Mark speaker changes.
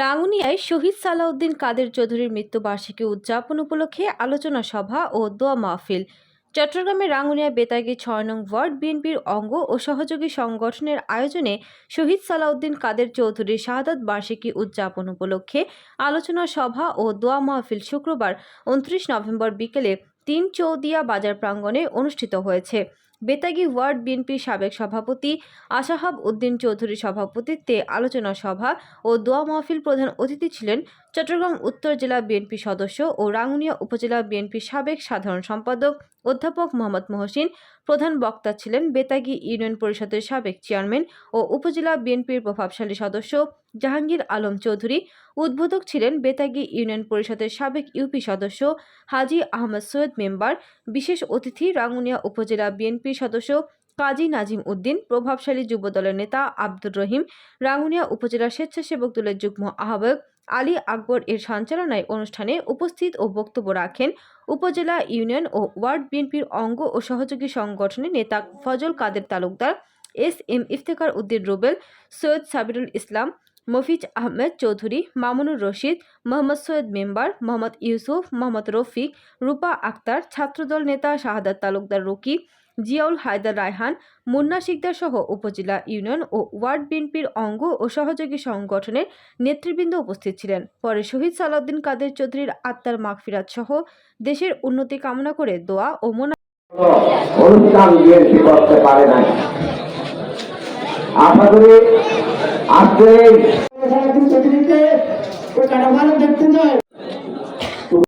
Speaker 1: রাঙ্গুনিয়ায় শহীদ সালাউদ্দিন কাদের চৌধুরীর মৃত্যুবার্ষিকী উদযাপন উপলক্ষে আলোচনা সভা ও দোয়া মাহফিল। চট্টগ্রামের রাঙ্গুনিয়া বেতাগী ৬ নং ওয়ার্ড বিএনপির অঙ্গ ও সহযোগী সংগঠনের আয়োজনে শহীদ সালাউদ্দিন কাদের চৌধুরীর শাহাদাত বার্ষিকী উদযাপন উপলক্ষে আলোচনা সভা ও দোয়া মাহফিল শুক্রবার ২৯ নভেম্বর বিকেলে ৩ চৌদিয়া বাজার প্রাঙ্গণে অনুষ্ঠিত হয়েছে। বেতাগী ওয়ার্ড বিএনপির সাবেক সভাপতি আশাহাব উদ্দিন চৌধুরীর সভাপতিত্বে আলোচনা সভা ও দোয়া মাহফিল প্রধান অতিথি ছিলেন চট্টগ্রাম উত্তর জেলা বিএনপি সদস্য ও রাঙ্গুনিয়া উপজেলা বিএনপির সাবেক সাধারণ সম্পাদক অধ্যাপক মোহাম্মদ মহসিন। প্রধান বক্তা ছিলেন বেতাগী ইউনিয়ন পরিষদের সাবেক চেয়ারম্যান ও উপজেলা বিএনপির প্রভাবশালী সদস্য জাহাঙ্গীর আলম চৌধুরী। উদ্বোধক ছিলেন বেতাগী ইউনিয়ন পরিষদের সাবেক ইউপি সদস্য হাজী আহমদ সৈয়দ মেম্বার। বিশেষ অতিথি রাঙ্গুনিয়া উপজেলা বিএনপির সদস্য কাজী নাজিম উদ্দিন, প্রভাবশালী যুবদলের নেতা আব্দুর রহিম, রাঙ্গুনিয়া উপজেলা স্বেচ্ছাসেবক দলের যুগ্ম আহ্বায়ক আলী আকবর এর সঞ্চালনায় অনুষ্ঠানে উপস্থিত ও বক্তব্য রাখেন উপজেলা, ইউনিয়ন ও ওয়ার্ড বিএনপির অঙ্গ ও সহযোগী সংগঠনের নেতা ফজল কাদের তালুকদার, এস.এম. ইফতেখার উদ্দিন রুবেল, সৈয়দ সাবিরুল ইসলাম, মফিজ আহমেদ চৌধুরী, মামুনুর রশিদ, মোহাম্মদ সৈয়দ মেম্বার, মোহাম্মদ ইউসুফ, মোহাম্মদ রফিক, রূপা আক্তার, ছাত্রদল নেতা শাহাদাত তালুকদার রুকি, জিয়াউল হায়দার রায়হান, মুন্না শিকদার সহ উপজেলা, ইউনিয়ন ও ওয়ার্ড বিএনপির অঙ্গ ও সহযোগী সংগঠনের নেতৃবৃন্দ উপস্থিত ছিলেন। পরে শহীদ সালাউদ্দিন কাদের চৌধুরীর আত্মার মাগফিরাত সহ দেশের উন্নতি কামনা করে দোয়া ও
Speaker 2: অনুষ্ঠান বিএনপি করতে পারে নাই। আশা করি আজকে